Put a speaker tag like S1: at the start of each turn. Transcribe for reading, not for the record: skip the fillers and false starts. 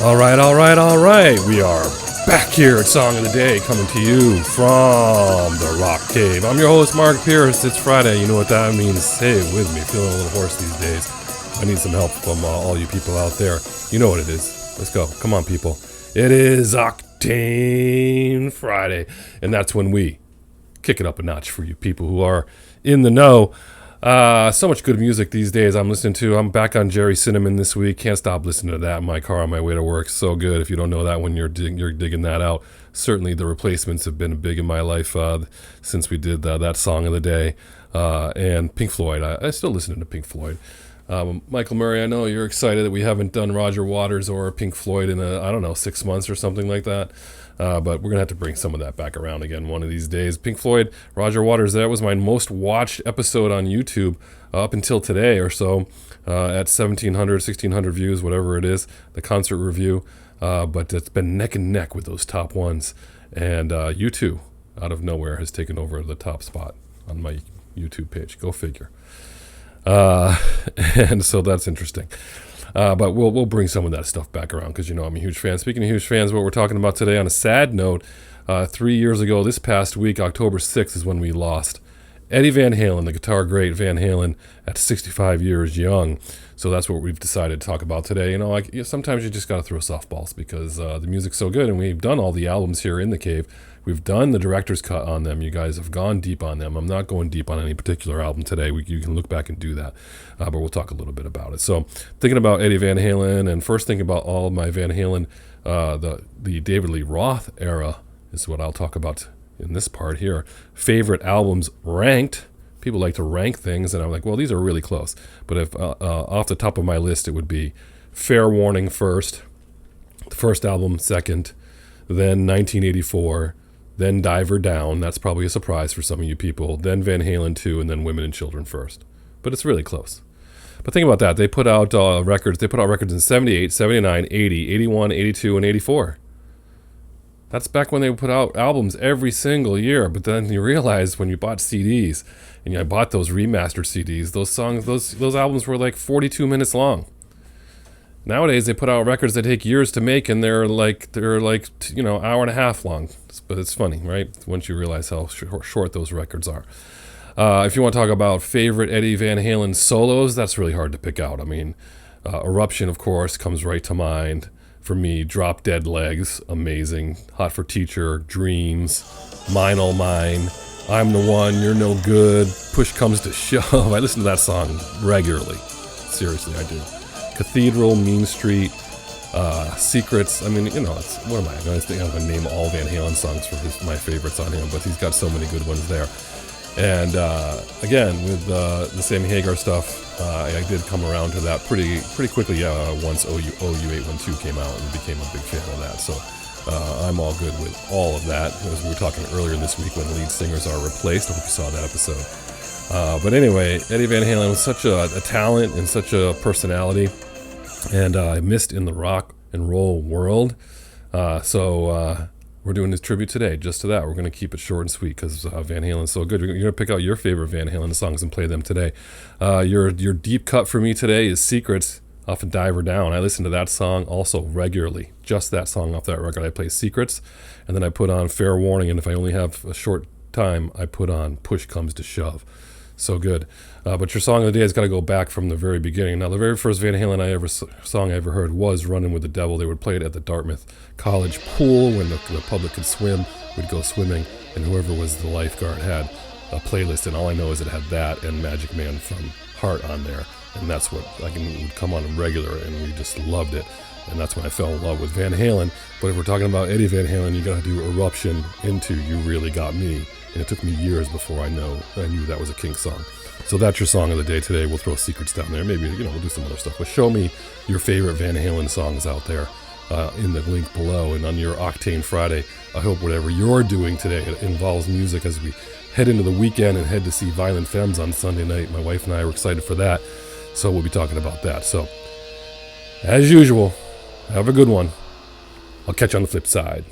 S1: All right. We are back here at Song of the Day, coming to you from the Rock Cave. I'm your host, Mark Pierce. It's Friday. You know what that means. Say it with me. Feeling a little hoarse these days. I need some help from all you people out there. You know what it is. Let's go. Come on, people. It is Octane Friday, and that's when we kick it up a notch for you people who are in the know. So much good music these days I'm listening to. I'm back on Jerry Cinnamon this week. Can't stop listening to that in my car on my way to work. So good. If you don't know that one, you're digging that out. Certainly the Replacements have been big in my life since we did that Song of the Day. And Pink Floyd. I still listen to Pink Floyd. Michael Murray, I know you're excited that we haven't done Roger Waters or Pink Floyd in 6 months or something like that. But we're going to have to bring some of that back around again one of these days. Pink Floyd, Roger Waters, that was my most watched episode on YouTube up until today or so, at 1,700, 1,600 views, whatever it is, the concert review. But it's been neck and neck with those top ones. And U2, out of nowhere, has taken over the top spot on my YouTube page. Go figure. And so that's interesting. But we'll bring some of that stuff back around because, I'm a huge fan. Speaking of huge fans, what we're talking about today on a sad note, 3 years ago, this past week, October 6th is when we lost Eddie Van Halen, the guitar great Van Halen, at 65 years young. So that's what we've decided to talk about today. Sometimes you just got to throw softballs because the music's so good, and we've done all the albums here in the cave. We've done the director's cut on them. You guys have gone deep on them. I'm not going deep on any particular album today. You can look back and do that, but we'll talk a little bit about it. So thinking about Eddie Van Halen, and first thinking about all of my Van Halen, the David Lee Roth era is what I'll talk about in this part here. Favorite albums ranked. People like to rank things, and I'm like, well, these are really close. But if off the top of my list, it would be Fair Warning first, the first album second, then 1984, then Diver Down. That's probably a surprise for some of you people. Then Van Halen 2, and then Women and Children first. But it's really close. But think about that. They put out records. They put out records in 78, 79, 80, 81, 82, and 84. That's back when they put out albums every single year. But then you realize when you bought CDs, and I bought those remastered CDs, those songs, those albums were like 42 minutes long. Nowadays, they put out records that take years to make, and they're like hour and a half long. But it's funny, right? Once you realize how short those records are. If you want to talk about favorite Eddie Van Halen solos, that's really hard to pick out. Eruption, of course, comes right to mind. For me, Drop Dead Legs, amazing. Hot for Teacher, Dreams, Mine Oh Mine, I'm the One, You're No Good, Push Comes to Shove. I listen to that song regularly. Seriously, I do. Cathedral, Mean Street, Secrets. What am I going to name all Van Halen songs for my favorites on him, but he's got so many good ones there. And again, with the Sammy Hagar stuff, I did come around to that pretty quickly once OU812 came out and became a big fan of that. So I'm all good with all of that. As we were talking earlier this week when lead singers are replaced. I hope you saw that episode. But anyway, Eddie Van Halen was such a talent and such a personality, and I missed in the rock and roll world. So we're doing this tribute today just to that. We're going to keep it short and sweet because Van Halen's so good. You're going to pick out your favorite Van Halen songs and play them today. Your deep cut for me today is Secrets off of Diver Down. I listen to that song also regularly. Just that song off that record. I play Secrets, and then I put on Fair Warning, and if I only have a short time, I put on Push Comes to Shove. So good. But your song of the day has got to go back from the very beginning. Now, the very first Van Halen song I ever heard was Running with the Devil. They would play it at the Dartmouth College pool when the public could swim. We'd go swimming, and whoever was the lifeguard had a playlist, and all I know is it had that and Magic Man from Heart on there. And that's what would come on regular, and we just loved it. And that's when I fell in love with Van Halen. But if we're talking about Eddie Van Halen, you got to do Eruption into You Really Got Me. And it took me years before I knew that was a Kinks song. So that's your song of the day today. We'll throw Secrets down there. Maybe, we'll do some other stuff. But show me your favorite Van Halen songs out there in the link below. And on your Octane Friday, I hope whatever you're doing today, it involves music as we head into the weekend and head to see Violent Femmes on Sunday night. My wife and I are excited for that. So we'll be talking about that. So, as usual, have a good one. I'll catch you on the flip side.